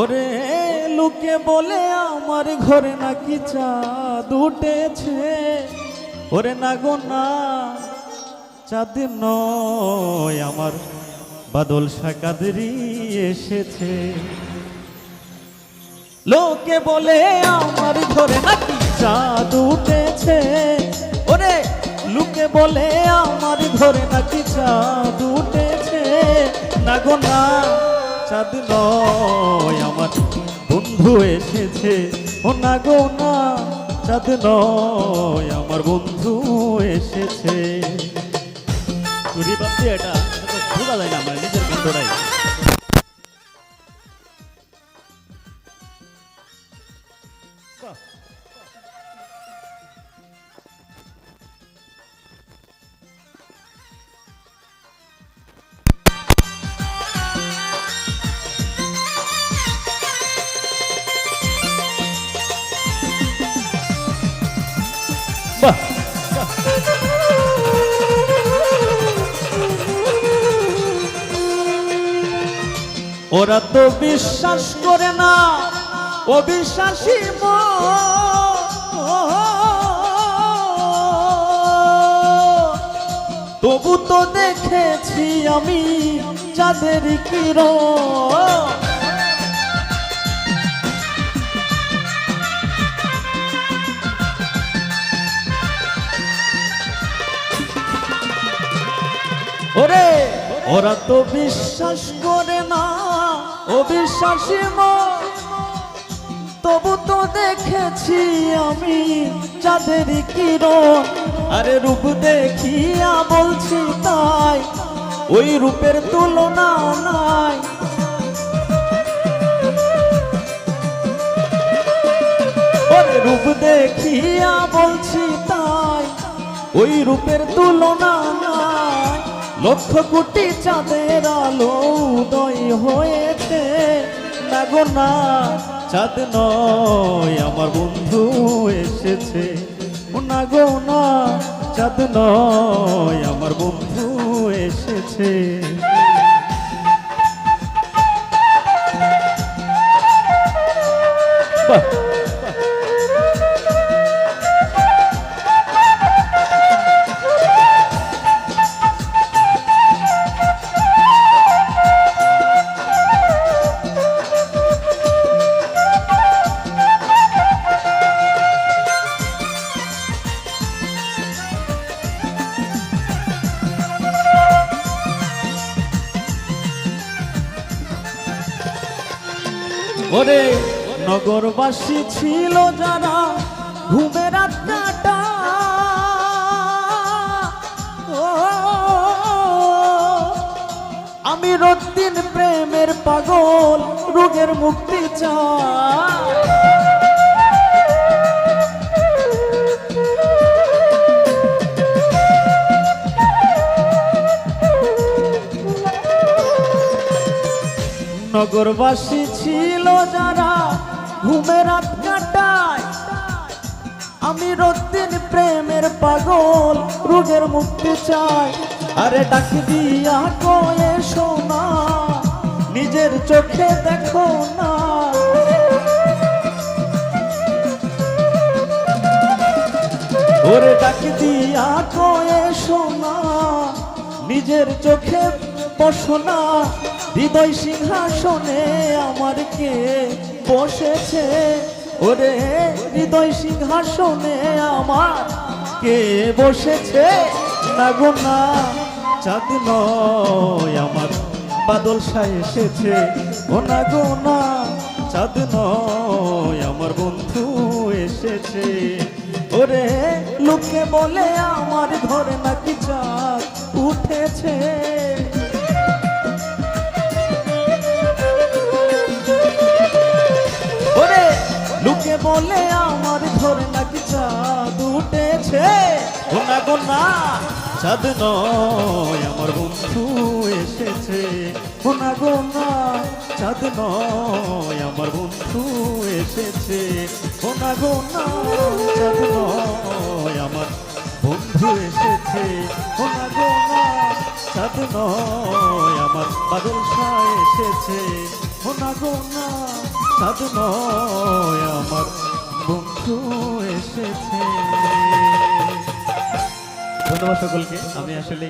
ওরে লোকে বলে আমার ঘরে নাকি চাঁদ উঠেছে, ওরে না গো না চাঁদ নয় আমার বাদল শাকাদেরই এসেছে। লোকে বলে আমার ঘরে নাকি চাঁদ উঠেছে, ওরে লোকে বলে আমার ঘরে নাকি চাঁদ উঠেছে, না গো না চাঁদ নয় আমার বন্ধু এসেছে, ও না গো না চাঁদ নয় আমার বন্ধু এসেছে। চুরি ভাবছি এটা বোঝা যায় না আমার নিজের বন্ধুরাই। ওরা তো বিশ্বাস করে না অবিশ্বাসী তবু তো দেখেছি আমি চাঁদের কিরণ। ওরে ওরা তো বিশ্বাস করে না অবিশ্বাসী তবু তো দেখেছি আমি চাঁদের কিরণ। আরে রূপ দেখিয়া বলছি তাই ওই রূপের তুলনা নাই। ওরে রূপ দেখিয়া বলছি তাই ওই রূপের তুলনা নাই। লক্ষ কোটি চাঁদের আলো উদয় হয়েছে, না গো না চাঁদ নয় আমার বন্ধু এসেছে, না গো না চাঁদ নয় আমার বন্ধু এসেছে। ওরে নগরবাসী ছিল যারা ঘুমের রাত কাটা, আমি রোজদিন প্রেমের পাগল রোগের মুক্তি চাই। নগরবাসী ছিল যারা ঘুমে রাত কাটায়, আমি রোজদিন প্রেমের পাগল রোগের মুক্তি চাই। আরে ডাক দিয়া কয়ে শোনা নিজের চোখে দেখো না, ওরে ডাক দিয়া কয়ে শোনা নিজের চোখে বসনা। হৃদয় সিংহাসনে আমার কে বসেছে, ওরে হৃদয় সিংহাসনে আমার কে বসেছে, না গো না চাঁদ নয় আমার বাদল শাহ এসেছে, ও না গো না চাঁদ নয় আমার বন্ধু এসেছে। ওরে লোকে বলে আমার ঘরে নাকি চাঁদ উঠেছে, লোকে বলে আমার ঘরে নাকি চাঁদ উঠেছে, ও না গো না চাঁদ নয় আমার বন্ধু এসেছে, ও না গো না চাঁদ নয় আমার বন্ধু এসেছে, ও না গো না চাঁদ নয় আমার বন্ধু এসেছে, ও না গো না চাঁদ নয় আমার বাদল শাহ এসেছে, ও না গো না চাঁদ নয় আমার বন্ধু এসেছে। ধন্যবাদ সকলকে। আমি আসলে